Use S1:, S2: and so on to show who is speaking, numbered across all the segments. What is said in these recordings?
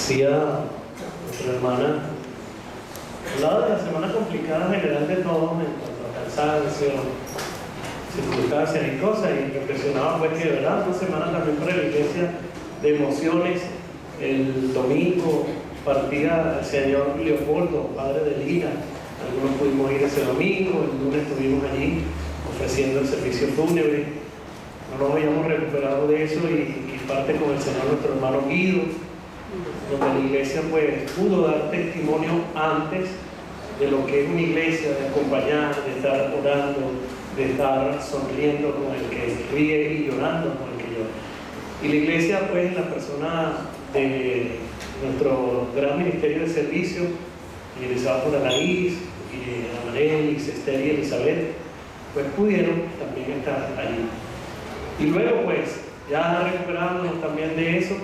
S1: decía nuestra hermana, hablaba de la semana complicada general de todos en cuanto a cansancio, circunstancias y cosas, y reflexionaba pues que de verdad una semana también para la iglesia de emociones. El domingo partía el señor Leopoldo, padre de Lina. Algunos pudimos ir ese domingo, el lunes estuvimos allí ofreciendo el servicio fúnebre. No nos habíamos recuperado de eso y parte con el Señor nuestro hermano Guido, donde la iglesia pues pudo dar testimonio antes de lo que es una iglesia, de acompañar, de estar orando, de estar sonriendo con el que ríe y llorando con el que llora. Y la iglesia pues, la persona de nuestro gran ministerio de servicio, liderizado por Anaís, y Amanelis, Esther y Elizabeth, pues pudieron también estar allí. Y luego pues, ya recuperándonos también de eso,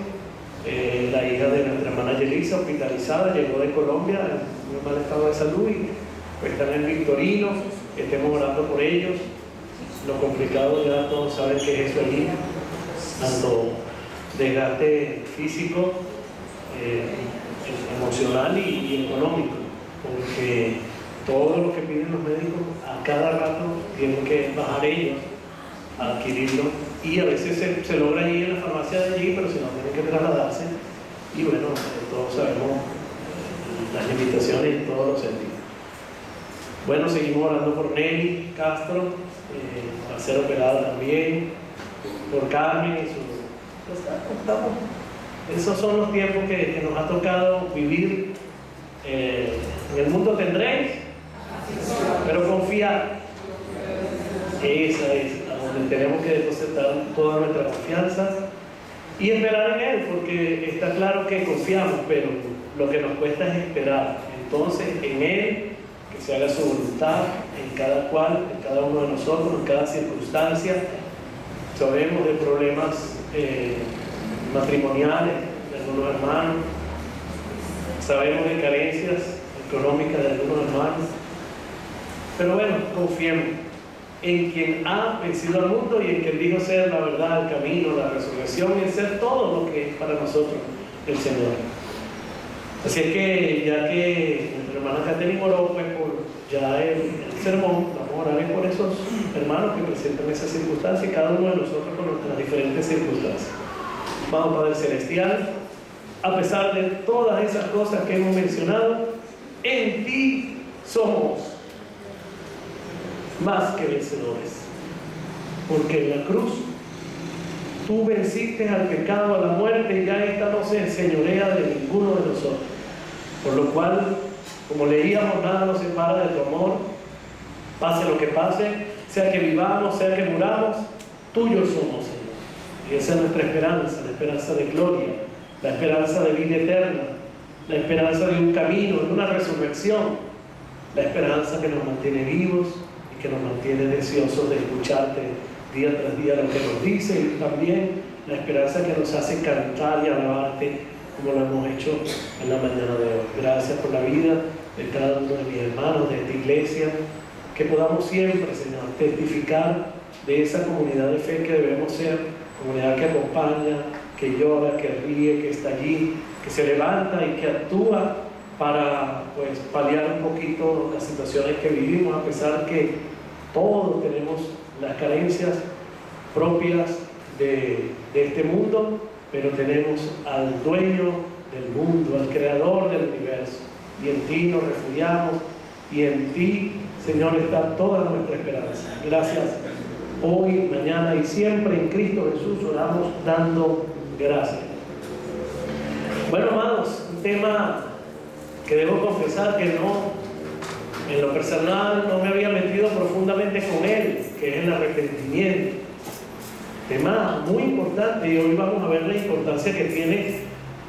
S1: la hija de nuestra hermana Yelisa, hospitalizada, llegó de Colombia en muy mal estado de salud y pues están en el Victorino. Estemos orando por ellos. Lo complicado ya todos saben que es eso allí, tanto desgaste físico, emocional y económico, porque todo lo que piden los médicos a cada rato tienen que bajar ellos a adquirirlo, y a veces se logra allí en la farmacia de allí, pero si no tienen que trasladarse, y bueno, todos sabemos las limitaciones en todos los sentidos. Bueno, seguimos orando por Nelly Castro, va a ser operada también, por Carmen y su... Esos son los tiempos que nos ha tocado vivir. En el mundo tendréis, pero confiar. Esa es a donde tenemos que depositar toda nuestra confianza y esperar en Él, porque está claro que confiamos, pero lo que nos cuesta es esperar. Entonces, en Él, que se haga su voluntad en cada cual, en cada uno de nosotros, en cada circunstancia. Sabemos de problemas matrimoniales de algunos hermanos, sabemos de carencias económicas de algunos hermanos, pero bueno, confiemos en quien ha vencido al mundo y en quien dijo ser la verdad, el camino, la resurrección y el ser todo lo que es para nosotros el Señor. Así es que ya que nuestra hermana Catherine oró pues por ya el sermón, vamos a orar por esos hermanos que presentan esas circunstancias y cada uno de nosotros con nuestras diferentes circunstancias. Vamos, Padre Celestial, a pesar de todas esas cosas que hemos mencionado, en ti somos más que vencedores, porque en la cruz tú venciste al pecado, a la muerte, y ya esta no se enseñorea de ninguno de nosotros, por lo cual, como leíamos, nada nos separa de tu amor, pase lo que pase, sea que vivamos, sea que muramos, tuyos somos, Señor. Y esa es nuestra esperanza, la esperanza de gloria, la esperanza de vida eterna, la esperanza de un camino, de una resurrección, la esperanza que nos mantiene vivos y que nos mantiene deseosos de escucharte día tras día lo que nos dice, y también la esperanza que nos hace cantar y alabarte como lo hemos hecho en la mañana de hoy. Gracias por la vida de cada uno de mis hermanos, de esta iglesia, que podamos siempre, Señor, testificar de esa comunidad de fe que debemos ser, comunidad que acompaña, que llora, que ríe, que está allí, que se levanta y que actúa para pues paliar un poquito las situaciones que vivimos, a pesar que todos tenemos las carencias propias de este mundo, pero tenemos al dueño del mundo, al creador del universo, y en ti nos refugiamos, y en ti, Señor, está toda nuestra esperanza. Gracias hoy, mañana y siempre en Cristo Jesús oramos dando gracias. Bueno, hermanos, un tema que debo confesar que no, en lo personal no me había metido profundamente con él, que es el arrepentimiento. Tema muy importante, y hoy vamos a ver la importancia que tiene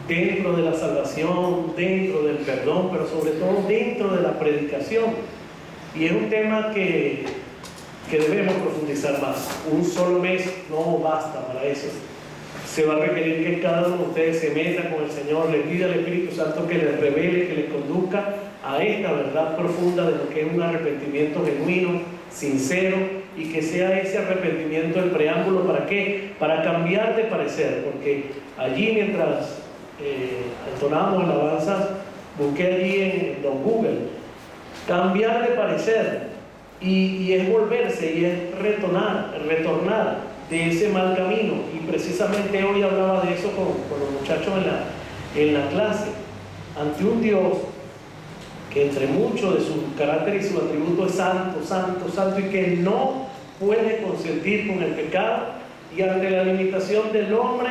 S1: dentro de la salvación, dentro del perdón, pero sobre todo dentro de la predicación. Y es un tema que debemos profundizar más. Un solo mes no basta para eso. Se va a requerir que cada uno de ustedes se meta con el Señor, le pida al Espíritu Santo que les revele, que les conduzca a esta verdad profunda de lo que es un arrepentimiento genuino, sincero, y que sea ese arrepentimiento el preámbulo. ¿Para qué? Para cambiar de parecer, porque allí mientras entonábamos alabanzas, busqué allí en Don Google, cambiar de parecer, y es volverse, y es retornar de ese mal camino. Y precisamente hoy hablaba de eso con los muchachos en la clase, ante un Dios que entre mucho de su carácter y su atributo es santo, santo, santo, y que no puede consentir con el pecado, y ante la limitación del hombre,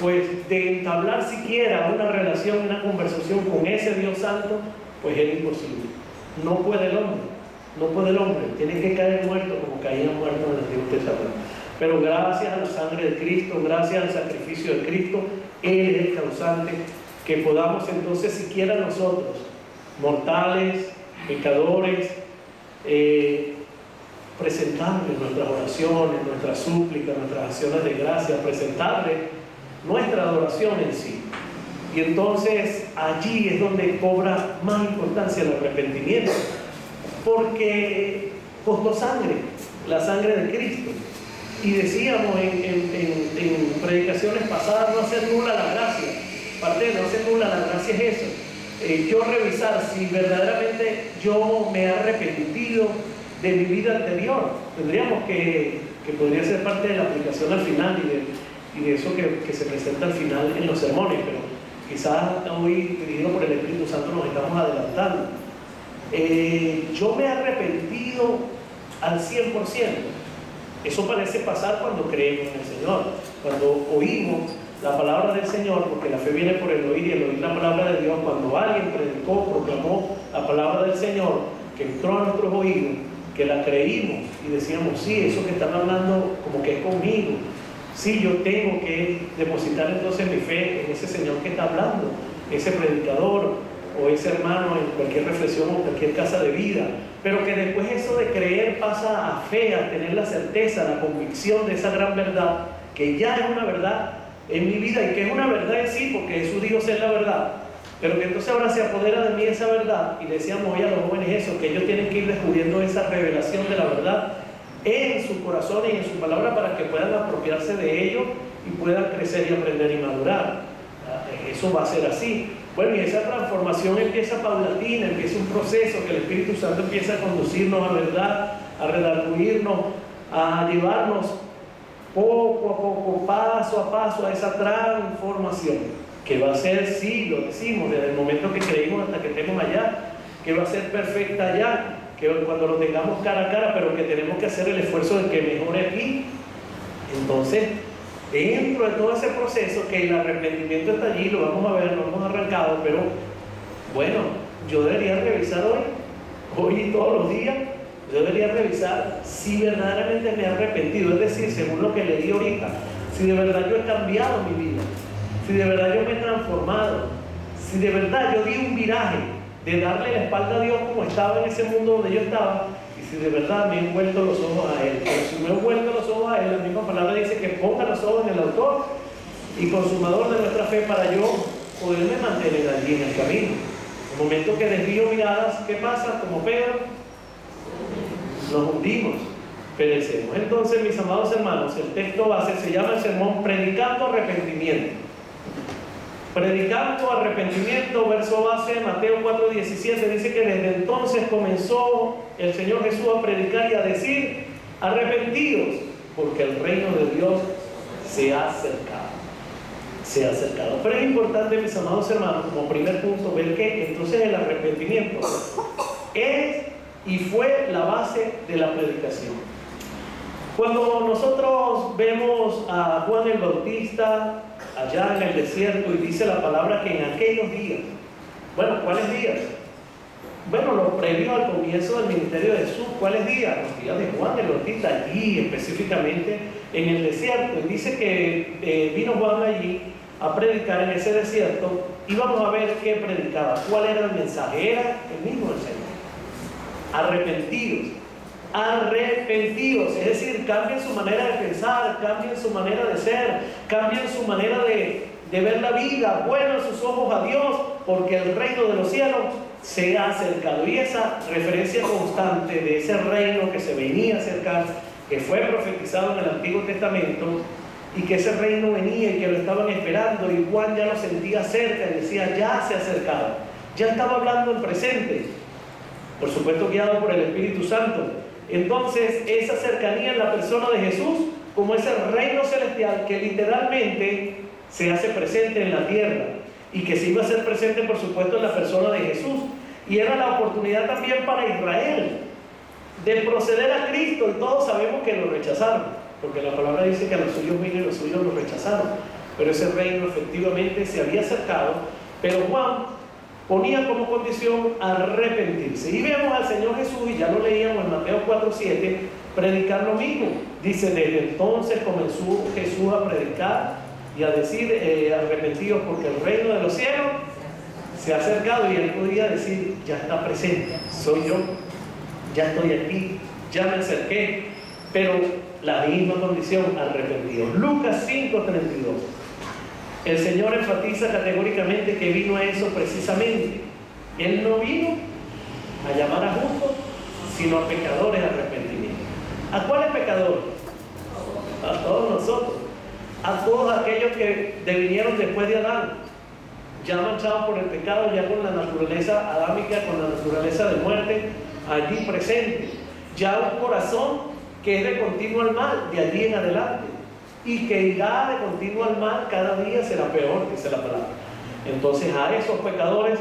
S1: pues de entablar siquiera una relación, una conversación con ese Dios santo, pues es imposible. No puede el hombre, tiene que caer muerto como caían muertos en el Antiguo Testamento. Pero gracias a la sangre de Cristo, gracias al sacrificio de Cristo, Él es el causante, que podamos entonces siquiera nosotros, mortales, pecadores, presentarle nuestras oraciones, nuestras súplicas, nuestras acciones de gracia, presentarle nuestra adoración en sí. Y entonces allí es donde cobra más importancia el arrepentimiento, porque costó sangre, la sangre de Cristo. Y decíamos en predicaciones pasadas, no hacer nula la gracia. Parte de no hacer nula la gracia es eso, yo revisar si verdaderamente yo me he arrepentido de mi vida anterior. Tendríamos que podría ser parte de la aplicación al final y de eso que se presenta al final en los sermones, pero quizás hoy, dirigido por el Espíritu Santo, nos estamos adelantando. Yo me he arrepentido al 100%. Eso parece pasar cuando creemos en el Señor, cuando oímos la palabra del Señor, porque la fe viene por el oír y el oír la palabra de Dios. Cuando alguien predicó, proclamó la palabra del Señor, que entró a nuestros oídos, que la creímos y decíamos, sí, eso que están hablando como que es conmigo. Sí, yo tengo que depositar entonces mi fe en ese Señor que está hablando, ese predicador o ese hermano en cualquier reflexión o cualquier casa de vida. Pero que después eso de creer pasa a fe, a tener la certeza, la convicción de esa gran verdad, que ya es una verdad en mi vida y que es una verdad en sí, porque Jesús dijo ser la verdad. Pero que entonces ahora se apodera de mí esa verdad, y decíamos hoy a los jóvenes eso, que ellos tienen que ir descubriendo esa revelación de la verdad en su corazón y en su palabra para que puedan apropiarse de ello y puedan crecer y aprender y madurar. Eso va a ser así. Bueno, y esa transformación empieza paulatina, empieza un proceso que el Espíritu Santo empieza a conducirnos a verdad, a redarguirnos, a llevarnos poco a poco, paso a paso a esa transformación, que va a ser, sí, lo decimos, desde el momento que creímos hasta que estemos allá, que va a ser perfecta allá, que cuando lo tengamos cara a cara, pero que tenemos que hacer el esfuerzo de que mejore aquí. Entonces, dentro de todo ese proceso, que el arrepentimiento está allí, lo vamos a ver, lo hemos arrancado, pero bueno, yo debería revisar hoy y todos los días, yo debería revisar si verdaderamente me he arrepentido, es decir, según lo que leí ahorita, si de verdad yo he cambiado mi vida, si de verdad yo me he transformado, si de verdad yo di un viraje de darle la espalda a Dios como estaba en ese mundo donde yo estaba, y si de verdad me he vuelto los ojos a Él. Pero si me he vuelto los ojos a Él, la misma palabra dice que ponga los ojos en el autor y consumador de nuestra fe para yo poderme mantener allí en el camino. En el momento que desvío miradas, ¿qué pasa? Como Pedro, nos hundimos, perecemos. Entonces, mis amados hermanos, el texto base se llama el sermón Predicando Arrepentimiento. Predicando arrepentimiento, verso base, Mateo 4:17, dice que desde entonces comenzó el Señor Jesús a predicar y a decir, arrepentidos, porque el reino de Dios se ha acercado. Se ha acercado. Pero es importante, mis amados hermanos, como primer punto, ver que entonces el arrepentimiento es y fue la base de la predicación. Cuando nosotros vemos a Juan el Bautista allá en el desierto, y dice la palabra que en aquellos días, bueno, ¿cuáles días? Bueno, lo previo al comienzo del ministerio de Jesús, ¿cuáles días? Los días de Juan el Bautista, allí específicamente en el desierto. Y dice que vino Juan allí a predicar en ese desierto, y vamos a ver qué predicaba, cuál era el mensaje. Era el mismo del Señor: arrepentidos, arrepentidos, es decir, cambien su manera de pensar, cambien su manera de ser, cambien su manera de ver la vida, vuelvan sus ojos a Dios, porque el reino de los cielos se ha acercado. Y esa referencia constante de ese reino que se venía a acercar, que fue profetizado en el Antiguo Testamento, y que ese reino venía y que lo estaban esperando, y Juan ya lo sentía cerca y decía, ya se ha acercado, ya estaba hablando en presente, por supuesto guiado por el Espíritu Santo. Entonces esa cercanía en la persona de Jesús, como ese reino celestial que literalmente se hace presente en la tierra, y que se iba a hacer presente por supuesto en la persona de Jesús, y era la oportunidad también para Israel de proceder a Cristo, y todos sabemos que lo rechazaron, porque la palabra dice que a los suyos vino y los suyos lo rechazaron, pero ese reino efectivamente se había acercado. Pero Juan ponía como condición arrepentirse, y vemos al Señor Jesús, y ya lo leíamos en Mateo 4:7, predicar lo mismo. Dice, desde entonces comenzó Jesús a predicar y a decir, arrepentidos porque el reino de los cielos se ha acercado, y él podía decir, ya está presente, soy yo, ya estoy aquí, ya me acerqué, pero la misma condición, arrepentidos. Lucas 5:32. El Señor enfatiza categóricamente que vino a eso precisamente. Él no vino a llamar a justos, sino a pecadores a arrepentimiento. ¿A cuáles pecadores? A todos nosotros, a todos aquellos que vinieron después de Adán, ya manchados por el pecado, ya con la naturaleza adámica, con la naturaleza de muerte allí presente, ya un corazón que es de continuo al mal de allí en adelante, y que irá de continuo al mal, cada día será peor, dice la palabra. Entonces a esos pecadores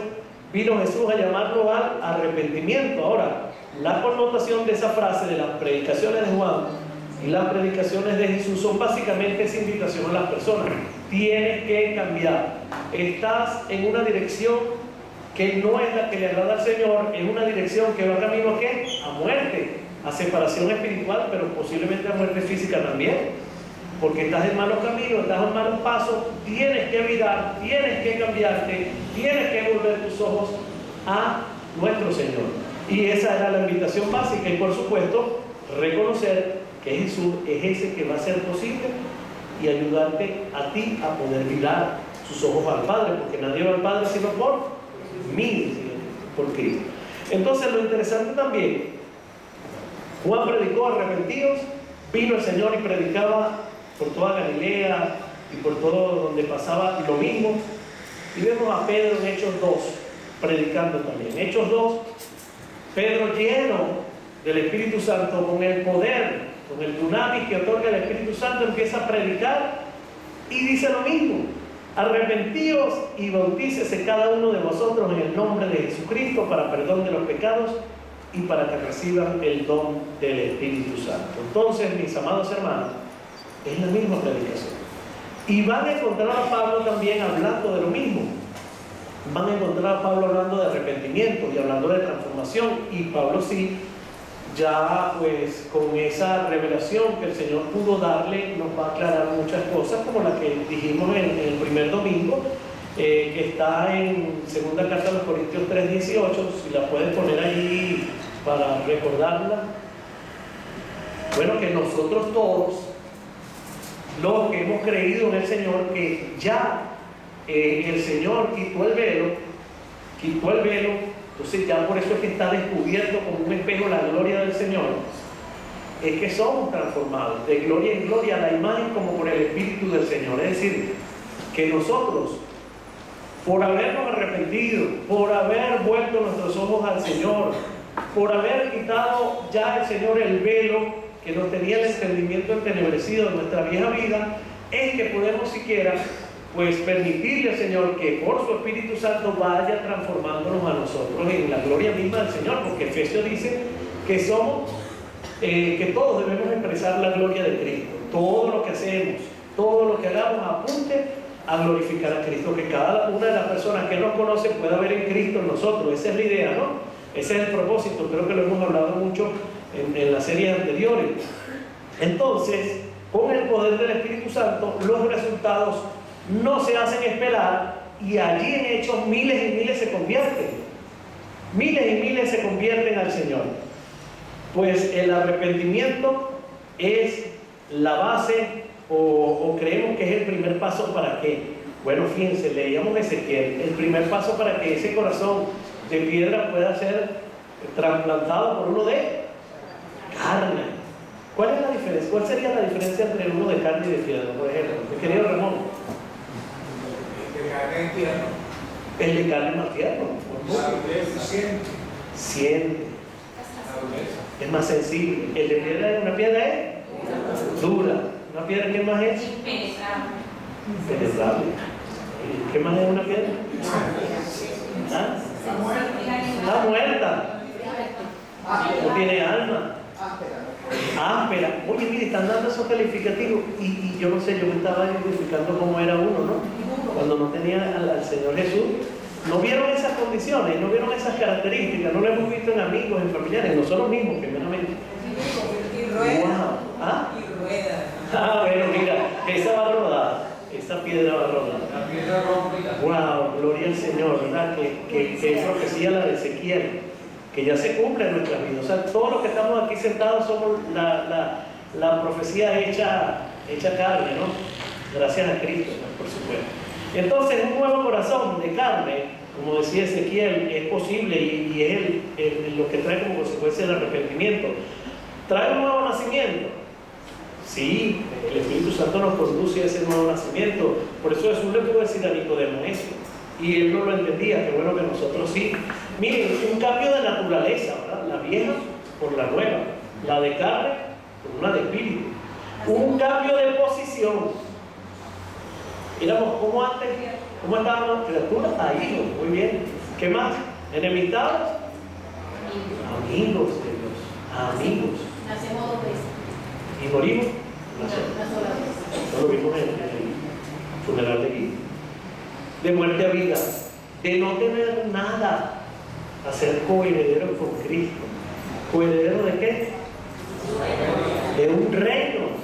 S1: vino Jesús a llamarlo al arrepentimiento. Ahora, la connotación de esa frase de las predicaciones de Juan y las predicaciones de Jesús son básicamente esa invitación a las personas. Tienes que cambiar, estás en una dirección que no es la que le agrada al Señor, es una dirección que va camino ¿a qué? A muerte, a separación espiritual, pero posiblemente a muerte física también, porque estás en malos caminos, estás en malos pasos. Tienes que virar, tienes que cambiarte, tienes que volver tus ojos a nuestro Señor. Y esa era la invitación básica, y por supuesto reconocer que Jesús es ese que va a ser posible y ayudarte a ti a poder virar sus ojos al Padre, porque nadie va al Padre sino por mí, por Cristo. Entonces lo interesante también, Juan predicó arrepentidos, vino el Señor y predicaba por toda Galilea y por todo donde pasaba lo mismo. Y vemos a Pedro en Hechos 2 predicando también. Hechos 2, Pedro lleno del Espíritu Santo, con el poder, con el dunamis que otorga el Espíritu Santo, empieza a predicar y dice lo mismo: arrepentíos y bautícese cada uno de vosotros en el nombre de Jesucristo para perdón de los pecados y para que reciban el don del Espíritu Santo. Entonces, mis amados hermanos, es la misma predicación. Y van a encontrar a Pablo también hablando de lo mismo. Van a encontrar a Pablo hablando de arrepentimiento y hablando de transformación. Y Pablo sí, ya pues con esa revelación que el Señor pudo darle, nos va a aclarar muchas cosas, como la que dijimos en el primer domingo, que está en segunda carta a los Corintios 3:18, si la pueden poner ahí para recordarla. Bueno, que nosotros todos, los que hemos creído en el Señor, que ya el Señor quitó el velo, entonces ya por eso es que está descubierto como un espejo la gloria del Señor, es que somos transformados de gloria en gloria a la imagen como por el Espíritu del Señor. Es decir, que nosotros, por habernos arrepentido, por haber vuelto nuestros ojos al Señor, por haber quitado ya el Señor el velo que nos tenía el entendimiento entenebrecido de nuestra vieja vida, es que podemos siquiera pues permitirle al Señor que por su Espíritu Santo vaya transformándonos a nosotros en la gloria misma del Señor, porque Efesios dice que somos, que todos debemos expresar la gloria de Cristo. Todo lo que hacemos, todo lo que hagamos apunte a glorificar a Cristo, que cada una de las personas que nos conoce pueda ver en Cristo en nosotros. Esa es la idea, ¿no? Ese es el propósito, creo que lo hemos hablado mucho en las series anteriores. Entonces, con el poder del Espíritu Santo, los resultados no se hacen esperar, y allí en Hechos miles y miles se convierten. Miles y miles se convierten al Señor. Pues el arrepentimiento es la base, o creemos que es el primer paso para qué. Bueno, fíjense, leíamos Ezequiel, el primer paso para que ese corazón de piedra pueda ser trasplantado por uno de carne. ¿Cuál es la diferencia? ¿Cuál sería la diferencia entre uno de carne y de piedra, por ejemplo? Mi querido Ramón.
S2: El de carne es tierno.
S1: El de carne es más tierno. Siente. Es más sensible. El de piedra es una piedra dura. Una piedra, ¿qué más es? Penetrable. ¿Qué más es una piedra? ¿Ah? Está muerta. No tiene alma. Áspera. Oye, mire, están dando esos calificativos. Y yo no sé, yo me estaba identificando cómo era uno, ¿no? Cuando no tenía al Señor Jesús. No vieron esas condiciones, no vieron esas características, no lo hemos visto en amigos, en familiares, nosotros mismos, primeramente.
S3: Y rueda.
S1: Wow. ¿Ah?
S3: Y rueda.
S1: Bueno, mira, esa va a rodar, esa piedra va a rodar.
S2: La piedra rompe.
S1: Wow, gloria al Señor, ¿verdad? Que es profecía la de Ezequiel, que ya se cumple en nuestras vidas. O sea, todos los que estamos aquí sentados somos la profecía hecha carne, ¿no? Gracias a Cristo, ¿no? Por supuesto. Entonces, un nuevo corazón de carne, como decía Ezequiel, es posible y es lo que trae como consecuencia el arrepentimiento. ¿Trae un nuevo nacimiento? Sí, el Espíritu Santo nos conduce a ese nuevo nacimiento. Por eso Jesús le pudo decir a Nicodemo eso. Y él no lo entendía, que bueno que nosotros sí. Miren, un cambio de naturaleza, ¿verdad? La vieja por la nueva, la de carne por una de espíritu. Un cambio de posición. Éramos como antes, ¿cómo estábamos? Criaturas a hijos, muy bien. ¿Qué más? ¿Enemistados? Amigos de Dios, amigos.
S4: Nacemos 2 veces.
S1: ¿Y morimos?
S4: Una sola vez.
S1: Eso lo vimos en el funeral de Guido. De muerte a vida, de no tener nada, a ser coherederos con Cristo. ¿Coherederos de qué? De un reino.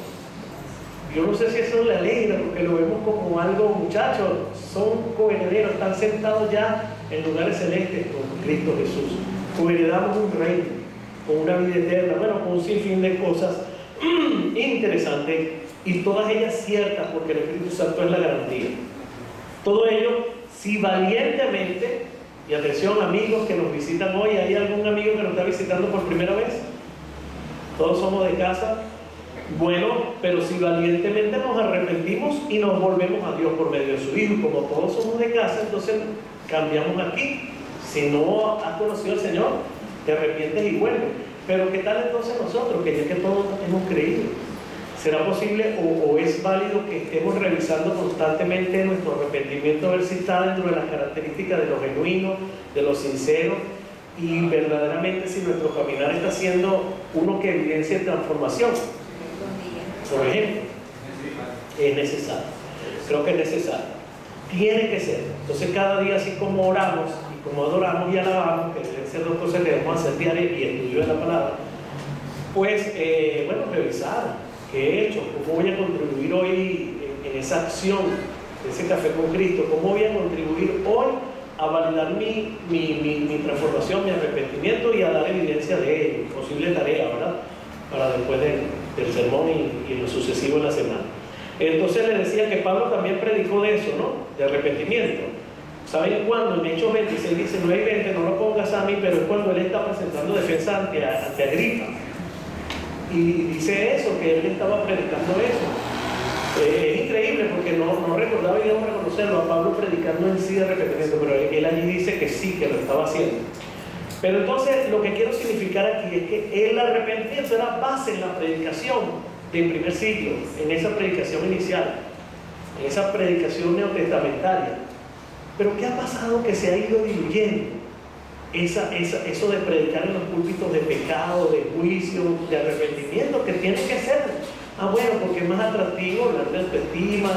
S1: Yo no sé si eso le alegra, porque lo vemos como algo, muchachos, son coherederos, están sentados ya en lugares celestes con Cristo Jesús. Coheredamos un reino, con una vida eterna, bueno, con un sinfín de cosas interesantes y todas ellas ciertas, porque el Espíritu Santo es la garantía. Todo ello, si valientemente, y atención amigos que nos visitan hoy, ¿hay algún amigo que nos está visitando por primera vez? Todos somos de casa. Bueno, pero si valientemente nos arrepentimos y nos volvemos a Dios por medio de su Hijo, como todos somos de casa, entonces cambiamos aquí. Si no has conocido al Señor, te arrepientes y vuelves. Pero ¿qué tal entonces nosotros, que ya que todos hemos creído? ¿Será posible o es válido que estemos revisando constantemente nuestro arrepentimiento, a ver si está dentro de las características de lo genuino, de lo sincero, y verdaderamente si nuestro caminar está siendo uno que evidencia transformación? Por ejemplo, es necesario. Creo que es necesario. Tiene que ser. Entonces cada día, así como oramos y como adoramos y alabamos, que deben ser 2 cosas que debemos hacer diarias, y estudio de la palabra, pues, bueno, revisar qué he hecho, cómo voy a contribuir hoy en esa acción, de ese café con Cristo, cómo voy a contribuir hoy a validar mi transformación, mi arrepentimiento y a dar evidencia de ello, posible tarea, ¿verdad? Para después del sermón y lo sucesivo en la semana. Entonces le decía que Pablo también predicó de eso, ¿no? De arrepentimiento. ¿Saben cuándo? En Hechos 26, 19 y 20, no lo pongas a mí, pero es cuando él está presentando defensa ante Agripa. Y dice eso, que él estaba predicando eso. Es increíble porque no recordaba y debo reconocerlo a Pablo predicando en sí de arrepentimiento, pero él allí dice que sí, que lo estaba haciendo. Pero entonces lo que quiero significar aquí es que el arrepentimiento era base en la predicación del primer siglo, en esa predicación inicial, en esa predicación neotestamentaria. Pero ¿qué ha pasado que se ha ido diluyendo? Eso de predicar en los púlpitos de pecado, de juicio, de arrepentimiento, que tiene que ser, bueno, porque es más atractivo hablar de autoestima,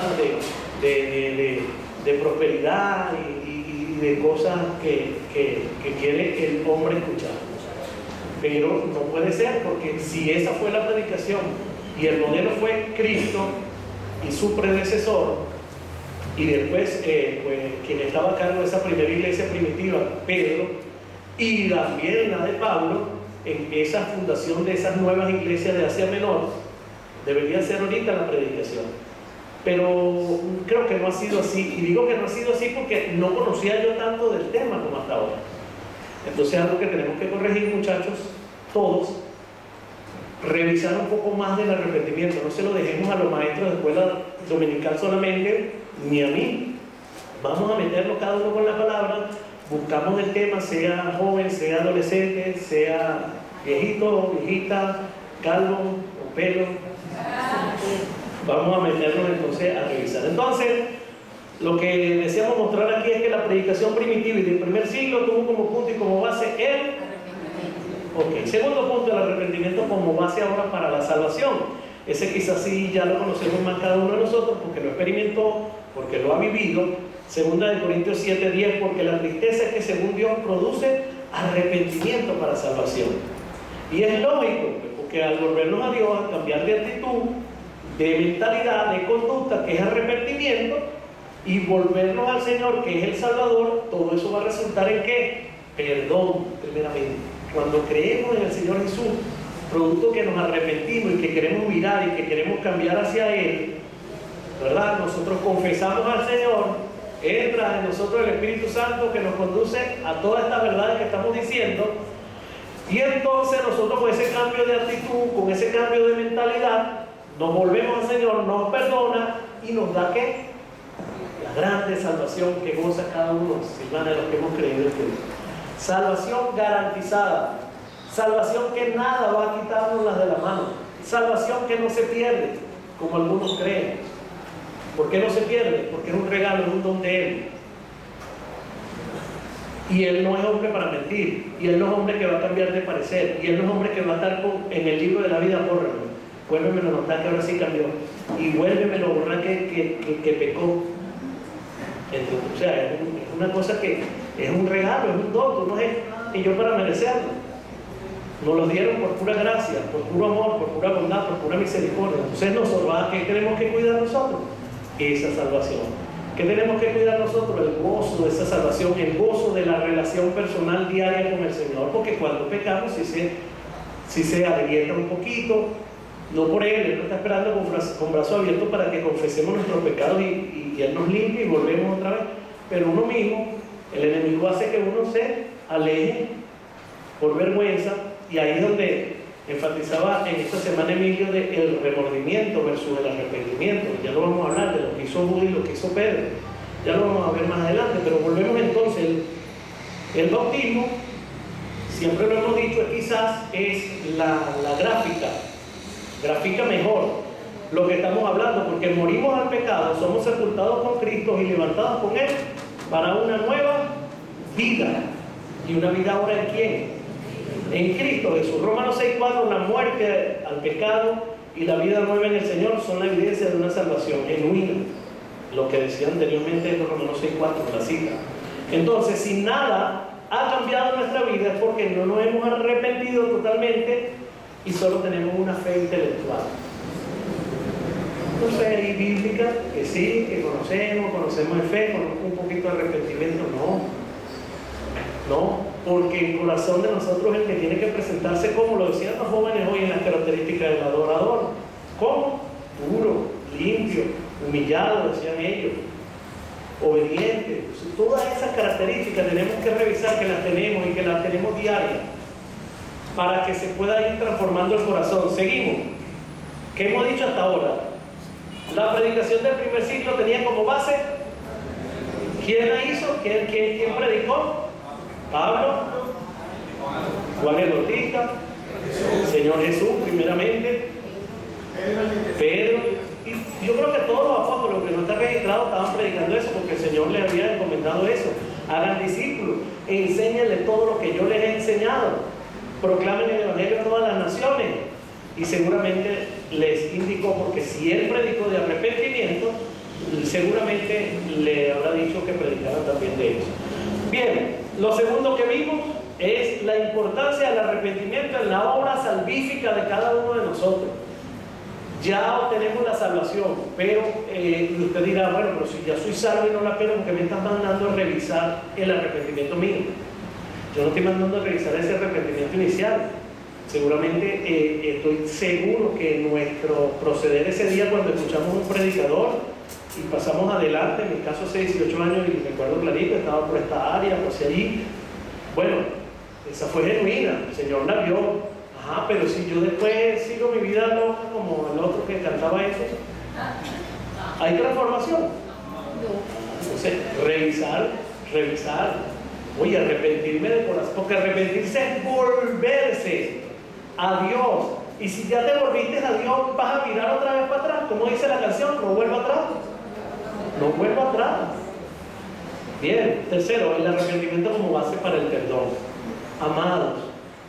S1: de prosperidad y de cosas que quiere el hombre escuchar. Pero no puede ser, porque si esa fue la predicación y el modelo fue Cristo y su predecesor, y después pues, quien estaba a cargo de esa primera iglesia primitiva, Pedro, y también la de Pablo, en esa fundación de esas nuevas iglesias de Asia Menor, debería ser ahorita la predicación. Pero creo que no ha sido así, y digo que no ha sido así porque no conocía yo tanto del tema como hasta ahora. Entonces algo que tenemos que corregir, muchachos, todos, revisar un poco más del arrepentimiento. No se lo dejemos a los maestros de escuela dominical solamente, ni a mí. Vamos a meternos cada uno con la palabra, buscamos el tema, sea joven, sea adolescente, sea viejito, viejita, calvo o pelo. Vamos a meternos entonces a revisar. Entonces, lo que deseamos mostrar aquí es que la predicación primitiva y del primer siglo tuvo como punto y como base el Ok, segundo punto, el arrepentimiento como base ahora para la salvación. Ese quizás sí ya lo conocemos más cada uno de nosotros porque lo experimentó, porque lo ha vivido. Segunda de Corintios 7:10, porque la tristeza es que según Dios produce arrepentimiento para salvación. Y es lógico, porque al volvernos a Dios, a cambiar de actitud, de mentalidad, de conducta, que es arrepentimiento, y volvernos al Señor, que es el Salvador, todo eso va a resultar en ¿qué? Perdón, primeramente. Cuando creemos en el Señor Jesús, producto que nos arrepentimos y que queremos mirar y que queremos cambiar hacia Él, ¿verdad? Nosotros confesamos al Señor, entra en nosotros el Espíritu Santo que nos conduce a todas estas verdades que estamos diciendo, y entonces nosotros con ese cambio de actitud, con ese cambio de mentalidad, nos volvemos al Señor, nos perdona y nos da ¿qué? La grande salvación que goza cada uno, hermanos, de los que hemos creído en Cristo. Salvación garantizada, salvación que nada va a quitarnos de la mano, salvación que no se pierde, como algunos creen. ¿Por qué no se pierde? Porque es un regalo, es un don de Él. Y Él no es hombre para mentir, y Él no es hombre que va a cambiar de parecer, y Él no es hombre que va a estar en el libro de la vida, bórralo, vuélvemelo a notar que ahora sí cambió, y vuélvemelo a borrar que pecó. Entonces, o sea, es una cosa que es un regalo, es un don, no es y yo para merecerlo. Nos lo dieron por pura gracia, por puro amor, por pura bondad, por pura misericordia. Entonces nosotros, ¿qué tenemos que cuidar nosotros? Esa salvación. ¿Qué tenemos que cuidar nosotros? El gozo de esa salvación, el gozo de la relación personal diaria con el Señor, porque cuando pecamos, si se agrieta un poquito, no por Él no está esperando con brazo abierto para que confesemos nuestros pecados y Él nos limpie y volvemos otra vez, pero uno mismo, el enemigo hace que uno se aleje por vergüenza, y ahí es donde enfatizaba en esta semana Emilio de el remordimiento versus el arrepentimiento. Ya lo vamos a hablar de lo que hizo Buda y lo que hizo Pedro, ya lo vamos a ver más adelante, pero volvemos entonces. El bautismo, siempre lo hemos dicho, quizás es la gráfica, grafica mejor lo que estamos hablando, porque morimos al pecado, somos sepultados con Cristo y levantados con Él para una nueva vida. ¿Y una vida ahora en quién? En Cristo Jesús. Romanos 6:4, la muerte al pecado y la vida nueva en el Señor son la evidencia de una salvación genuina. Lo que decía anteriormente en Romanos 6:4, la cita. Entonces, si nada ha cambiado en nuestra vida es porque no nos hemos arrepentido totalmente y solo tenemos una fe intelectual. No fe ahí bíblica, que sí, que conocemos en fe, conozco un poquito de arrepentimiento, no, porque el corazón de nosotros es el que tiene que presentarse como lo decían los jóvenes hoy en las características del adorador. ¿Cómo? Puro, limpio, humillado, decían ellos, obediente. Entonces, todas esas características tenemos que revisar que las tenemos y que las tenemos diarias para que se pueda ir transformando el corazón. Seguimos. ¿Qué hemos dicho hasta ahora? La predicación del primer siglo tenía como base, ¿quién la hizo? ¿Quién predicó? Pablo, Juan el Bautista, Señor Jesús primeramente, Pedro, y yo creo que todos los apóstoles que no están registrados estaban predicando eso, porque el Señor les había encomendado eso. Hagan discípulos, enséñenle todo lo que yo les he enseñado, proclamen el Evangelio a todas las naciones. Y seguramente les indicó, porque si él predicó de arrepentimiento, seguramente le habrá dicho que predicaran también de eso. Bien, lo segundo que vimos es la importancia del arrepentimiento en la obra salvífica de cada uno de nosotros. Ya obtenemos la salvación, pero usted dirá, bueno, pero si ya soy salvo y no la quiero, porque me estás mandando a revisar el arrepentimiento mío. Yo no estoy mandando a revisar ese arrepentimiento inicial. Seguramente estoy seguro que nuestro proceder ese día cuando escuchamos un predicador y pasamos adelante, en mi caso hace 18 años y recuerdo clarito, estaba por esta área, por hacia allí, bueno, esa fue genuina, el Señor la vio, Ajá, pero si yo después sigo mi vida loca como el otro que cantaba eso, ¿hay transformación? Entonces, revisar. Oye, arrepentirme de corazón, porque arrepentirse es volverse a Dios. Y si ya te volviste a Dios, vas a mirar otra vez para atrás. Como dice la canción, no vuelva atrás. No vuelva atrás. Bien, tercero, el arrepentimiento como base para el perdón. Amados,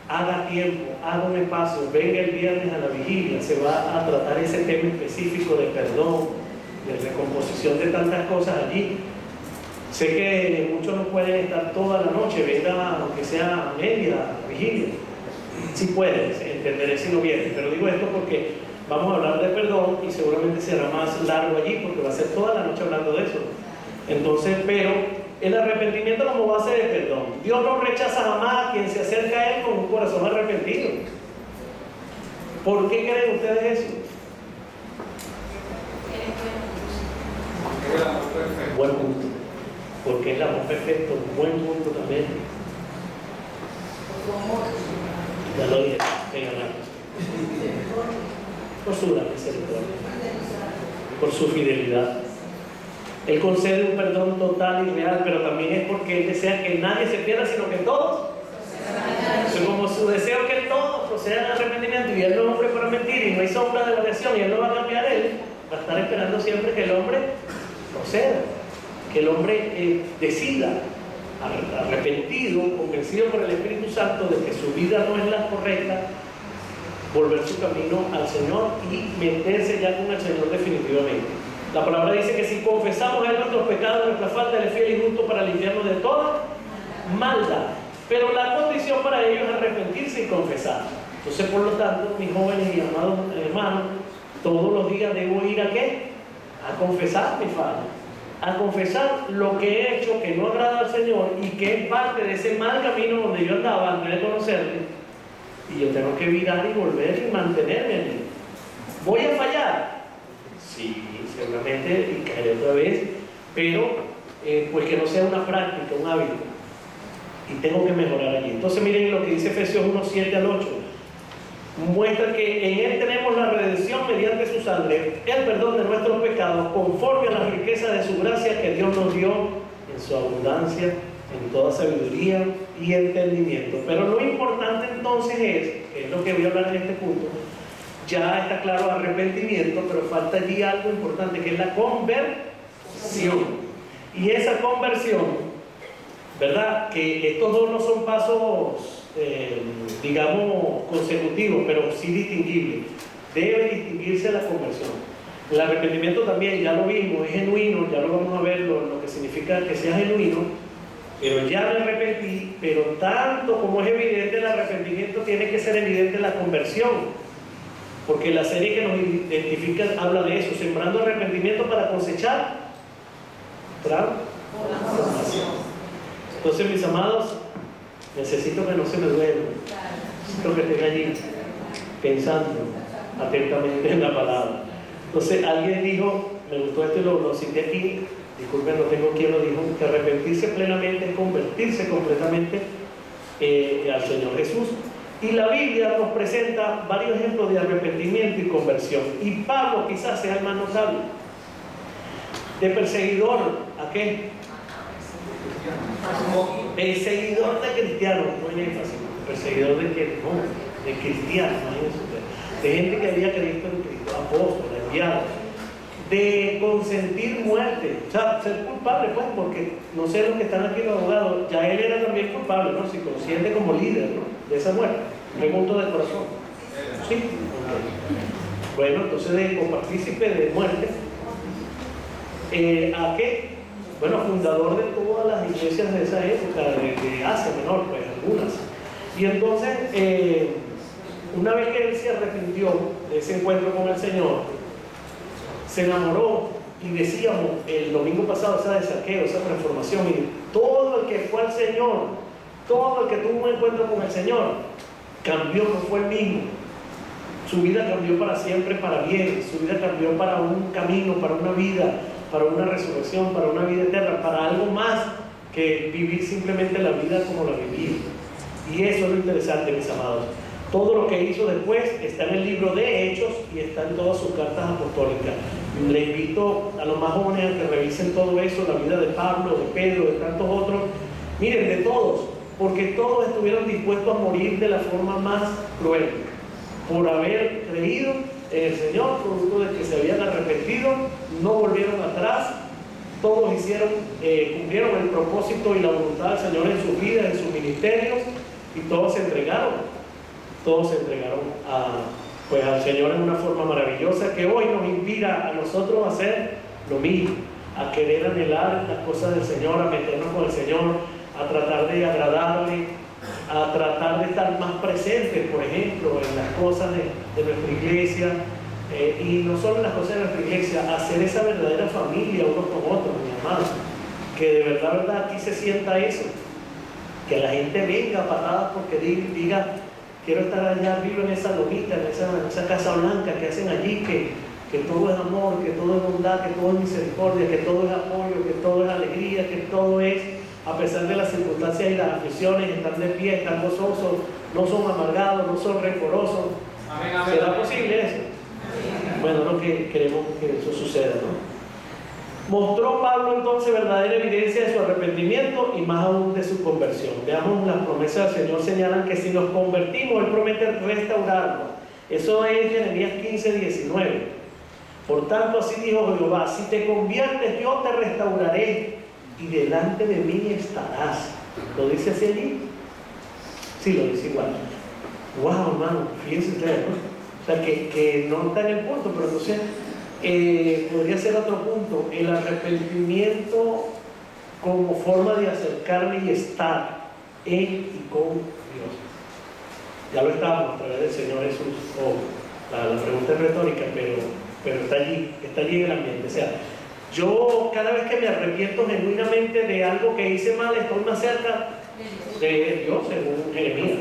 S1: haga tiempo, haga un espacio, venga el viernes a la vigilia, se va a tratar ese tema específico de perdón, de recomposición de tantas cosas allí. Sé que muchos no pueden estar toda la noche, venga aunque sea media vigilia. Si puedes, entenderé si no vienes, pero digo esto porque vamos a hablar de perdón y seguramente será más largo allí porque va a ser toda la noche hablando de eso. Entonces, pero el arrepentimiento como base de perdón. Dios no rechaza jamás a quien se acerca a Él con un corazón arrepentido. ¿Por qué creen ustedes eso? Buen punto. Porque es el amor perfecto, buen punto también. Ya lo dije, por su gran misericordia, por su fidelidad. Él concede un perdón total y real, pero también es porque Él desea que nadie se pierda, sino que todos. Entonces, como su deseo que todos procedan al arrepentimiento, y Él no es hombre para mentir, y no hay sombra de variación, y Él no va a cambiar, Él va a estar esperando siempre que el hombre proceda, que el hombre decida, arrepentido, convencido por el Espíritu Santo de que su vida no es la correcta, volver su camino al Señor y meterse ya con el Señor definitivamente. La palabra dice que si confesamos a Él nuestros pecados, nuestra falta, Él es fiel y justo para limpiarnos de toda maldad. Pero la condición para ello es arrepentirse y confesar. Entonces, por lo tanto, mis jóvenes y amados hermanos, todos los días debo ir ¿a qué? A confesar mi falta, a confesar lo que he hecho que no agrada al Señor y que es parte de ese mal camino donde yo andaba antes de conocerle, y yo tengo que virar y volver y mantenerme en Él. ¿Voy a fallar? Sí, seguramente, y caeré otra vez, pero pues que no sea una práctica, un hábito, y tengo que mejorar allí. Entonces miren lo que dice Efesios 1, 7 al 8. Muestra que en Él tenemos la redención mediante su sangre, el perdón de nuestros pecados, conforme a la riqueza de su gracia que Dios nos dio en su abundancia, en toda sabiduría y entendimiento. Pero lo importante entonces es lo que voy a hablar en este punto, ya está claro arrepentimiento, pero falta allí algo importante que es la conversión. Y esa conversión, ¿verdad? Que estos dos no son pasos digamos consecutivos, pero sí distinguibles. Debe distinguirse la conversión. El arrepentimiento también, ya lo vimos, es genuino, ya lo vamos a ver lo que significa que sea genuino, pero ya me arrepentí, pero tanto como es evidente el arrepentimiento, tiene que ser evidente la conversión, porque la serie que nos identifica habla de eso, sembrando arrepentimiento para cosechar transformación. Entonces, mis amados, necesito que no se me duerman, necesito que estén allí pensando atentamente en la palabra. Entonces alguien dijo, me gustó esto y lo cité aquí, disculpen, no tengo quien lo dijo, que arrepentirse plenamente es convertirse completamente al Señor Jesús. Y la Biblia nos presenta varios ejemplos de arrepentimiento y conversión, y Pablo quizás sea el más notable. De perseguidor, ¿a qué? Perseguidor de cristianos, no hay énfasis, perseguidor de qué, no, de cristianos, de gente que había creído en Cristo, apóstoles, enviados, de consentir muerte, o sea, ser culpable, pues, porque no sé los que están aquí los abogados, ya él era también culpable, ¿no? Si consciente como líder, ¿no? De esa muerte, pregunto de corazón, ¿sí? Okay. Bueno, entonces de copartícipe de muerte, ¿a qué? Bueno, fundador de todas las iglesias de esa época, de Asia Menor, pues algunas. Y entonces, una vez que él se arrepintió de ese encuentro con el Señor, se enamoró, y decíamos el domingo pasado, esa de Zaqueo, esa transformación, y todo el que fue al Señor, todo el que tuvo un encuentro con el Señor, cambió, no fue el mismo. Su vida cambió para siempre, para bien, su vida cambió para un camino, para una vida, para una resurrección, para una vida eterna, para algo más que vivir simplemente la vida como la viví. Y eso es lo interesante, mis amados. Todo lo que hizo después está en el libro de Hechos y está en todas sus cartas apostólicas. Le invito a los más jóvenes a que revisen todo eso, la vida de Pablo, de Pedro, de tantos otros. Miren, de todos, porque todos estuvieron dispuestos a morir de la forma más cruel, por haber creído en el Señor, producto de que se habían arrepentido, no volvieron atrás. Todos cumplieron el propósito y la voluntad del Señor en sus vidas, en sus ministerios, y todos se entregaron. Todos se entregaron al Señor en una forma maravillosa que hoy nos inspira a nosotros a hacer lo mismo, a querer anhelar las cosas del Señor, a meternos con el Señor, a tratar de agradarle, a tratar de estar más presentes, por ejemplo, en las cosas de nuestra iglesia, y no solo en las cosas de nuestra iglesia, hacer esa verdadera familia unos con otros, mis hermanos, que de verdad aquí se sienta eso, que la gente venga a patadas porque diga, quiero estar allá, vivo en esa lomita, en esa casa blanca que hacen allí, que todo es amor, que todo es bondad, que todo es misericordia, que todo es apoyo, que todo es alegría, que todo es, a pesar de las circunstancias y las aflicciones, están de pie, están gozosos, no son amargados, no son rencorosos.
S2: Amén, amén.
S1: ¿Será posible eso? Bueno, lo que queremos que eso suceda, ¿no? Mostró Pablo entonces verdadera evidencia de su arrepentimiento y más aún de su conversión. Veamos, las promesas del Señor señalan que si nos convertimos, Él promete restaurarnos. Eso es Jeremías 15:19. Por tanto, así dijo Jehová, si te conviertes, yo te restauraré y delante de mí estarás. ¿Lo dice así allí? Sí, lo dice igual. Wow, hermano, fíjense ustedes, ¿no? O sea, que no está en el punto, pero entonces podría ser otro punto, el arrepentimiento como forma de acercarme y estar en y con Dios. Ya lo estábamos a través del Señor Jesús. La pregunta es retórica, pero está allí en el ambiente. O sea, yo cada vez que me arrepiento genuinamente de algo que hice mal, estoy más cerca de Dios, según Jeremías.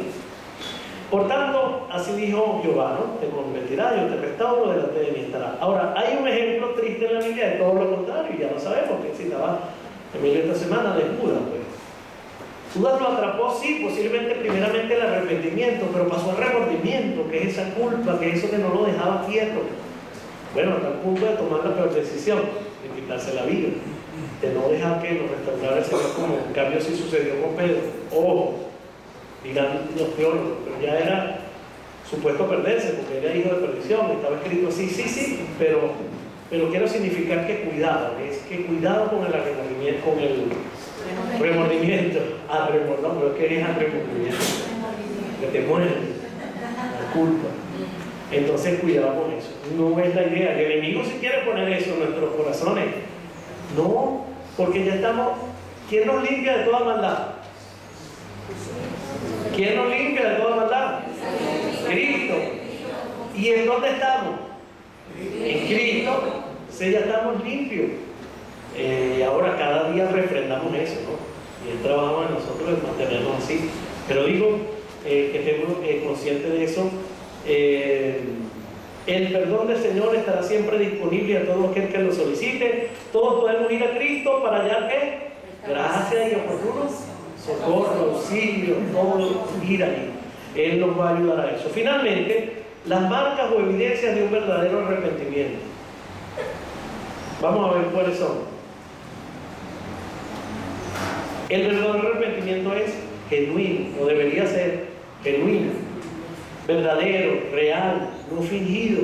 S1: Por tanto, así dijo Jehová, ¿no? Te convertirás, yo te restauro, delante de mí estará. Ahora, hay un ejemplo triste en la Biblia de todo lo contrario, y ya lo sabemos, que citaba Emilio esta semana de Judas, pues. Judas lo atrapó, sí, posiblemente primeramente el arrepentimiento, pero pasó al remordimiento, que es esa culpa, que es eso que no lo dejaba quieto. Bueno, hasta el punto de tomar la peor decisión, de quitarse la vida, de no dejar que lo restaurara el Señor, como en cambio sí sucedió con Pedro. Ojo, dirán los teólogos, pero ya era supuesto perderse, porque era hijo de perdición, estaba escrito así, sí, pero quiero significar que cuidado, es que cuidado con el remordimiento, no, pero es que es remordimiento, que te muere la culpa. Entonces cuidado con eso, no es la idea. El enemigo si quiere poner eso en nuestros corazones, no, porque ya estamos. ¿Quién nos limpia de toda maldad? ¿Quién nos limpia de toda maldad? Cristo. ¿Y en dónde estamos? En Cristo. Sí, ya estamos limpios. Ahora cada día refrendamos eso, ¿no? Y Él trabaja en nosotros en mantenernos así. Pero digo que estemos conscientes de eso. El perdón del Señor estará siempre disponible a todos aquellos que lo soliciten. Todos podemos ir a Cristo para hallar ¿qué? Gracia y oportuno socorro, auxilio, todo ir ahí. Él nos va a ayudar a eso. Finalmente, las marcas o evidencias de un verdadero arrepentimiento. Vamos a ver cuáles son. El verdadero arrepentimiento es genuino, o debería ser genuino, verdadero, real, no fingido,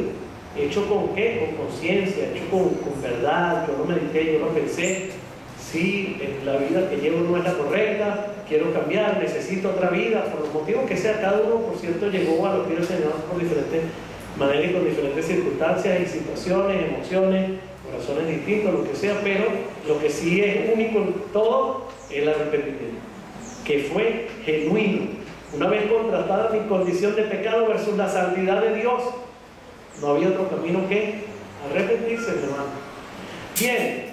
S1: hecho con ¿qué? Con conciencia, hecho con verdad. Yo no medité, yo no pensé. Sí, la vida que llevo no es la correcta, quiero cambiar, necesito otra vida, por los motivos que sea. Cada uno, por cierto, llegó a los pies del Señor por diferentes maneras y con diferentes circunstancias y situaciones, emociones, corazones distintos, lo que sea, pero lo que sí es único en todo es el arrepentimiento, que fue genuino. Una vez contrastada mi condición de pecado versus la santidad de Dios, no había otro camino que arrepentirse, hermano. Bien.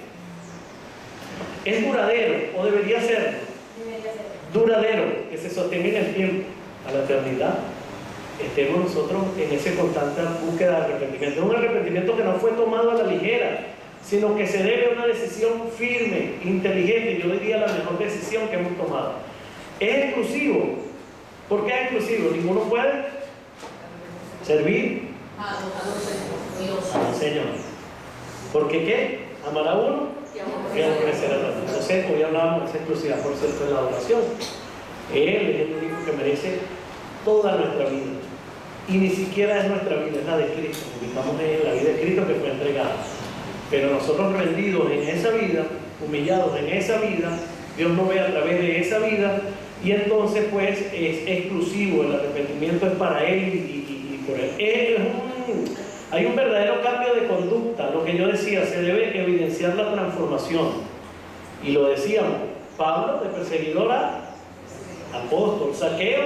S1: ¿Es duradero o debería ser? Duradero, que se sostenga en el tiempo, a la eternidad. Estemos nosotros en esa constante búsqueda de arrepentimiento. Es un arrepentimiento que no fue tomado a la ligera, sino que se debe a una decisión firme, inteligente, y yo diría la mejor decisión que hemos tomado. Es exclusivo. ¿Por qué es exclusivo? Ninguno puede Servir
S4: A los Dios.
S1: al Señor. Porque ¿qué? Amar a uno y aborrecer al otro. Entonces, hoy hablábamos de esa exclusividad, por cierto, en la adoración. Él es el único que merece toda nuestra vida. Y ni siquiera es nuestra vida, es la de Cristo, porque estamos en la vida de Cristo que fue entregada. Pero nosotros rendidos en esa vida, humillados en esa vida, Dios nos ve a través de esa vida, y entonces pues es exclusivo, el arrepentimiento es para Él y por Él. Hay un verdadero cambio de conducta. Lo que yo decía, se debe evidenciar la transformación. Y lo decíamos, Pablo de perseguidor a apóstol, Zaqueo,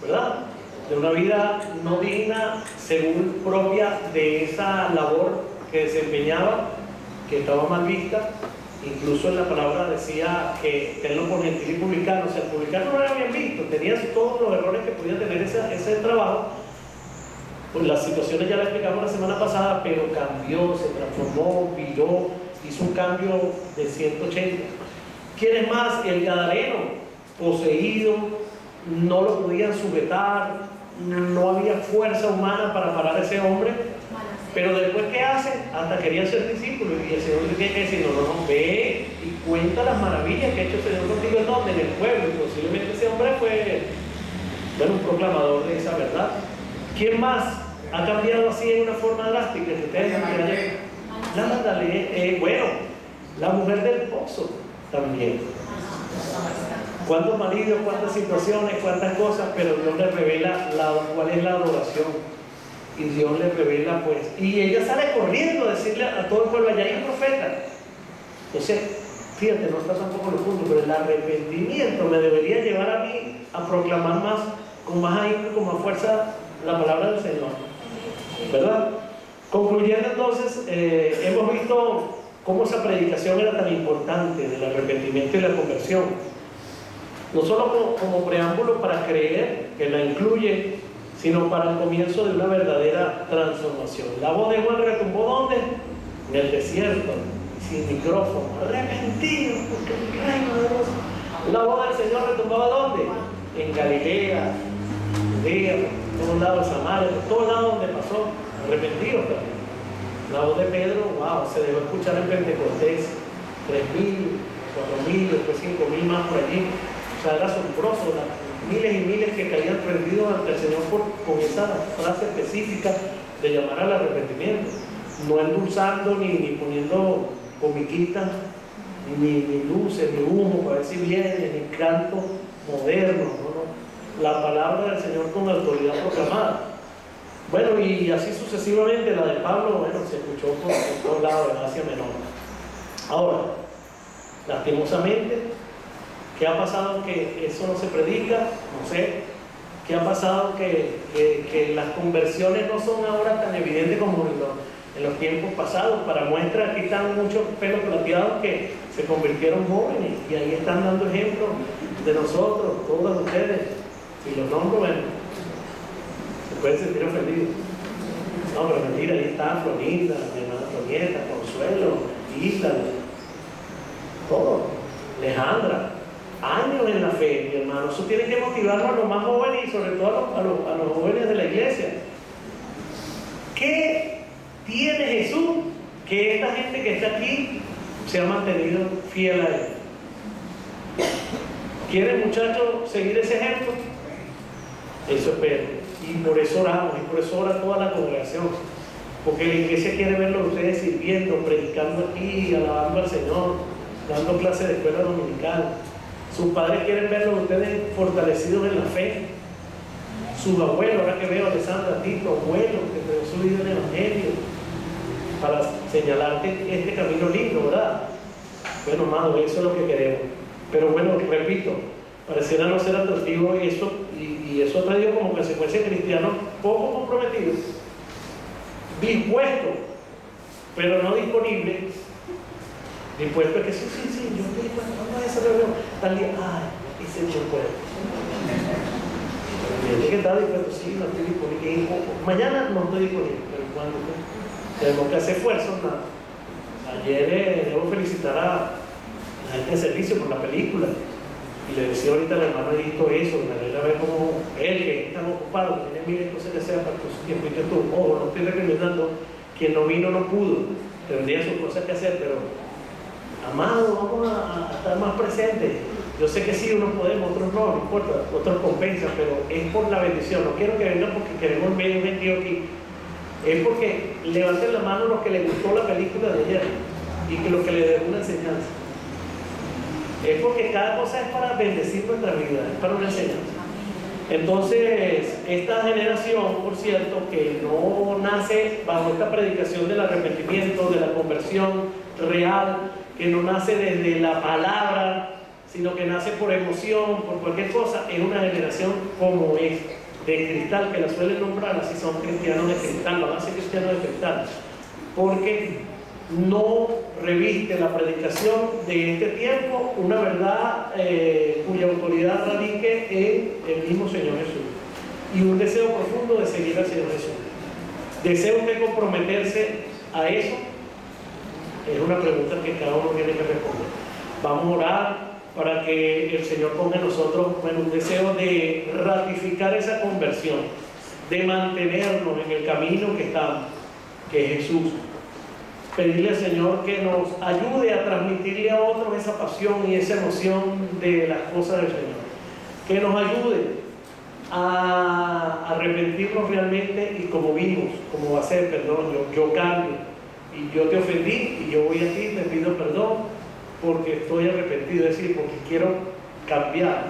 S1: ¿verdad? De una vida no digna según propia de esa labor que desempeñaba, que estaba mal vista. Incluso en la palabra decía que tenlo por gentil y publicano. O sea, el publicano no era bien visto, tenía todos los errores que podía tener ese trabajo. Pues las situaciones ya las explicamos la semana pasada, pero cambió, se transformó, viró, hizo un cambio de 180. ¿Quién es más? El gadareno, poseído, no lo podían sujetar, no había fuerza humana para parar a ese hombre. Pero después, ¿qué hacen? Hasta querían ser discípulos. Y el Señor le tiene que decir: no, ve y cuenta las maravillas que ha hecho el Señor contigo. ¿En dónde? En el pueblo. Y posiblemente ese hombre fue, bueno, un proclamador de esa verdad. ¿Quién más ha cambiado así en una forma drástica? Que ustedes la Magdalena, bueno, la mujer del pozo también. Cuántos maridos, cuántas situaciones, cuántas cosas, pero Dios les revela cuál es la adoración. Y Dios les revela, pues, y ella sale corriendo a decirle a todo el pueblo: allá hay un profeta. Entonces, fíjate, no está tampoco en el punto, pero el arrepentimiento me debería llevar a mí a proclamar más, con más ahínco, con más fuerza, la palabra del Señor, ¿verdad? Concluyendo entonces, hemos visto cómo esa predicación era tan importante del arrepentimiento y la conversión, no solo como preámbulo para creer, que la incluye, sino para el comienzo de una verdadera transformación. La voz de Juan retumbó ¿dónde? En el desierto, sin micrófono, arrepentido, porque el reino de Dios. La voz del Señor retumbaba ¿dónde? En Galilea, Judea, por todos lados, Samaria, por todos lados donde pasó, arrepentidos también. La voz de Pedro, wow, se debe escuchar en Pentecostés, 3.000, 4.000, después 5.000 más por allí. O sea, era asombroso, miles y miles que caían rendidos ante el Señor con esa frase específica de llamar al arrepentimiento, no endulzando ni poniendo comiquitas, ni luces, ni humo para ver si viene, ni canto moderno, ¿no? La palabra del Señor con autoridad proclamada. Bueno, y así sucesivamente. La de Pablo, bueno, se escuchó por todos lados en Asia Menor. Ahora, lastimosamente, ¿qué ha pasado que eso no se predica? No sé. ¿Qué ha pasado que las conversiones no son ahora tan evidentes como en los tiempos pasados? Para muestra, aquí están muchos pelos plateados que se convirtieron jóvenes y ahí están dando ejemplos de nosotros, todos ustedes. Si los nombro, bueno, se pueden sentir ofendidos. No, pero mentira, ahí está Florinda, mi hermana Florieta, Consuelo, Isla, todo, Alejandra. Años en la fe, mi hermano. Eso tiene que motivarnos a los más jóvenes y sobre todo a los jóvenes de la iglesia. ¿Qué tiene Jesús que esta gente que está aquí se ha mantenido fiel a Él? ¿Quieren, muchachos, seguir ese ejemplo? Eso espero. Y por eso oramos, y por eso ora toda la congregación. Porque la iglesia quiere verlo a ustedes sirviendo, predicando aquí, alabando al Señor, dando clases de escuela dominical. Sus padres quieren verlos a ustedes fortalecidos en la fe. Sus abuelos, ahora que veo a Alessandra, Tito, abuelo, que te dio su vida en el Evangelio, para señalarte este camino lindo, ¿verdad? Bueno, hermano, eso es lo que queremos. Pero bueno, repito, pareciera no ser atractivo y eso ha traído como consecuencia cristianos poco comprometidos, dispuestos, pero no disponibles. Dispuesto a que sí, yo estoy dispuesto, vamos a esa reunión, tal día, ay, ese no puede. Tiene que estar dispuesto, sí, no estoy disponible. Mañana no estoy disponible, pero cuando tenemos que hacer esfuerzos, nada. Ayer debo felicitar a la gente de servicio por la película. Y le decía ahorita al hermano Edito eso, me alegra ver como él, que es tan ocupado, que tiene mil cosas que hacer para tu tiempo, y que tú, no estoy recomendando, quien no vino no pudo, tendría sus cosas que hacer, pero amado, vamos a estar más presentes. Yo sé que sí, unos podemos, otros no, no importa, otros compensan, pero es por la bendición. No quiero que vengan porque queremos medio metido aquí. Es porque levanten la mano los que les gustó la película de ayer y que lo que les dejó una enseñanza. Es porque cada cosa es para bendecir nuestra vida, es para una enseñanza. Entonces, esta generación, por cierto, que no nace bajo esta predicación del arrepentimiento, de la conversión real, que no nace desde la palabra, sino que nace por emoción, por cualquier cosa, es una generación como esta, de cristal, que la suelen nombrar así, son cristianos de cristal, van a ser cristianos de cristal, porque no reviste la predicación de este tiempo una verdad cuya autoridad radique en el mismo Señor Jesús, y un deseo profundo de seguir al Señor Jesús. ¿Desea usted comprometerse a eso? Es una pregunta que cada uno tiene que responder. Vamos a orar para que el Señor ponga en nosotros un deseo de ratificar esa conversión, de mantenernos en el camino que estamos, que es Jesús. Pedirle al Señor que nos ayude a transmitirle a otros esa pasión y esa emoción de las cosas del Señor, que nos ayude a arrepentirnos realmente, y como vimos, como va a ser, perdón, yo cambio, y yo te ofendí y yo voy a ti, te pido perdón porque estoy arrepentido, es decir, porque quiero cambiar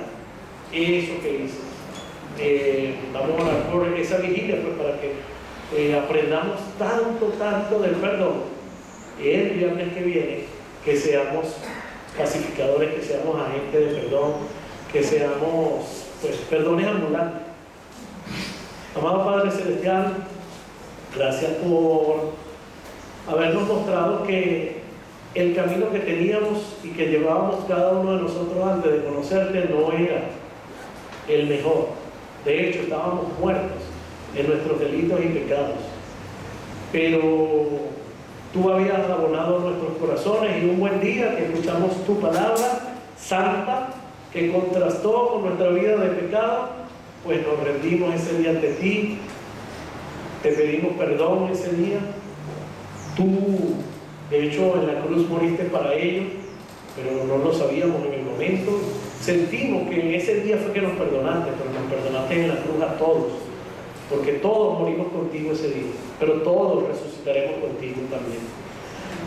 S1: eso que hice. Vamos a orar por esa vigilia, pues, para que aprendamos tanto del perdón el viernes que viene, que seamos pacificadores, que seamos agentes de perdón, que seamos, pues, perdones ambulantes. Amado Padre Celestial, gracias por habernos mostrado que el camino que teníamos y que llevábamos cada uno de nosotros antes de conocerte no era el mejor. De hecho, estábamos muertos en nuestros delitos y pecados. Pero tú habías abonado nuestros corazones, y un buen día que escuchamos tu palabra santa, que contrastó con nuestra vida de pecado, pues nos rendimos ese día ante ti, te pedimos perdón ese día. Tú, de hecho, en la cruz moriste para ello, pero no lo sabíamos en el momento. Sentimos que en ese día fue que nos perdonaste, pero nos perdonaste en la cruz a todos, porque todos morimos contigo ese día, pero todos resucitaremos contigo también.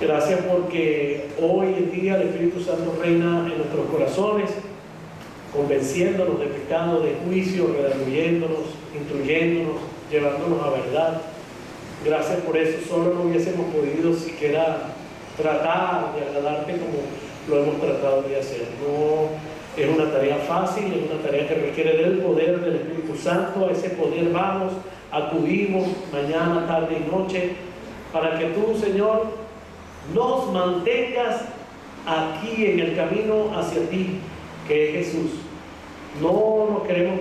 S1: Gracias porque hoy en día el Espíritu Santo reina en nuestros corazones, convenciéndonos de pecado, de juicio, redarguyéndonos, instruyéndonos, llevándonos a verdad. Gracias por eso. Solo no hubiésemos podido siquiera tratar de agradarte como lo hemos tratado de hacer. No es una tarea fácil, es una tarea que requiere del poder del Espíritu Santo. A ese poder vamos, acudimos mañana, tarde y noche, para que tú, Señor, nos mantengas aquí en el camino hacia ti, que es Jesús. No nos queremos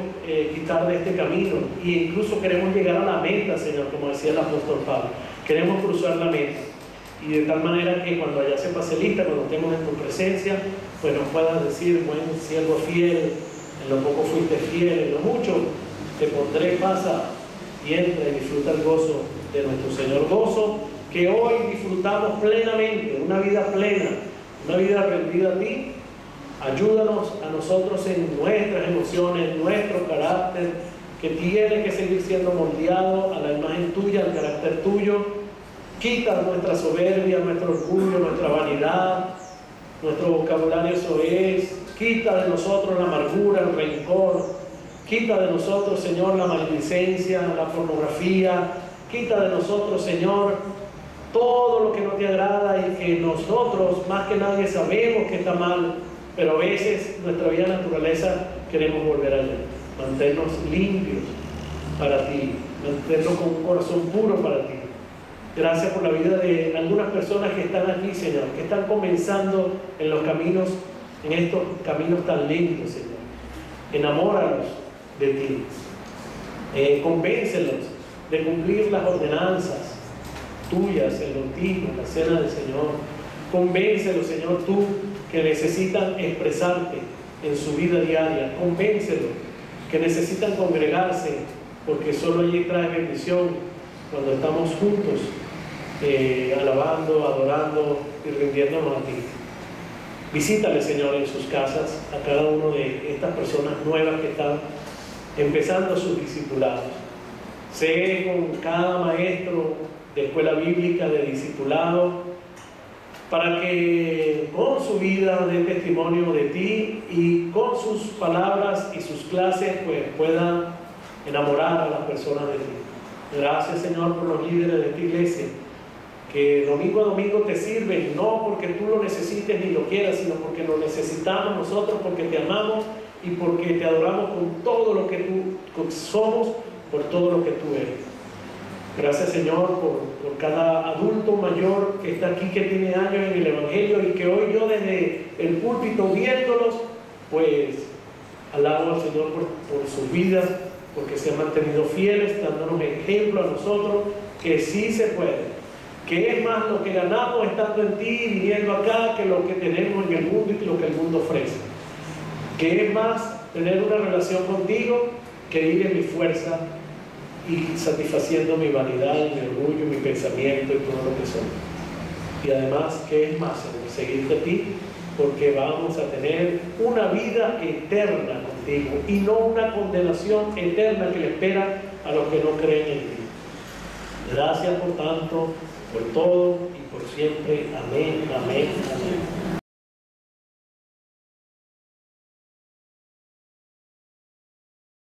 S1: quitar de este camino, e incluso queremos llegar a la meta, Señor, como decía el apóstol Pablo. Queremos cruzar la meta, y de tal manera que cuando allá se pase lista, cuando estemos en tu presencia, pues nos puedas decir: buen siervo fiel, en lo poco fuiste fiel, en lo mucho te pondré, pasa y entra y disfruta el gozo de nuestro Señor. Gozo que hoy disfrutamos plenamente, una vida plena, una vida rendida a ti. Ayúdanos a nosotros en nuestras emociones, nuestro carácter, que tiene que seguir siendo moldeado a la imagen tuya, al carácter tuyo. Quita nuestra soberbia, nuestro orgullo, nuestra vanidad, nuestro vocabulario soez. Quita de nosotros la amargura, el rencor. Quita de nosotros, Señor, la maledicencia, la pornografía. Quita de nosotros, Señor, todo lo que no te agrada y que nosotros, más que nadie, sabemos que está mal, pero a veces nuestra vida naturaleza queremos volver allá. Mantenernos limpios para ti, mantenernos con un corazón puro para ti. Gracias por la vida de algunas personas que están aquí, Señor, que están comenzando en los caminos, en estos caminos tan lindos, Señor. Enamóralos de ti, convéncelos de cumplir las ordenanzas tuyas, el bautismo, la cena del Señor. Convéncelos, Señor, tú, que necesitan expresarte en su vida diaria. Convéncelos que necesitan congregarse, porque solo allí trae bendición cuando estamos juntos, alabando, adorando y rindiéndonos a ti. Visítale, Señor, en sus casas a cada uno de estas personas nuevas que están empezando sus discipulados. Sé con cada maestro de escuela bíblica, de discipulado, para que con su vida dé testimonio de ti y con sus palabras y sus clases pues puedan enamorar a las personas de ti. Gracias, Señor, por los líderes de esta iglesia, que domingo a domingo te sirven, no porque tú lo necesites ni lo quieras, sino porque lo necesitamos nosotros, porque te amamos y porque te adoramos con todo lo que tú somos, por todo lo que tú eres. Gracias, Señor, por cada adulto mayor que está aquí, que tiene años en el Evangelio y que hoy yo desde el púlpito viéndolos, pues alabo al Señor por sus vidas, porque se han mantenido fieles, dándonos ejemplo a nosotros que sí se puede, que es más lo que ganamos estando en ti y viniendo acá que lo que tenemos en el mundo y lo que el mundo ofrece, que es más tener una relación contigo que ir en mi fuerza y satisfaciendo mi vanidad, mi orgullo, mi pensamiento y todo lo que soy. Y además, ¿qué es más? Seguirte a ti, porque vamos a tener una vida eterna contigo y no una condenación eterna que le espera a los que no creen en ti. Gracias por tanto, por todo y por siempre. Amén, amén, amén.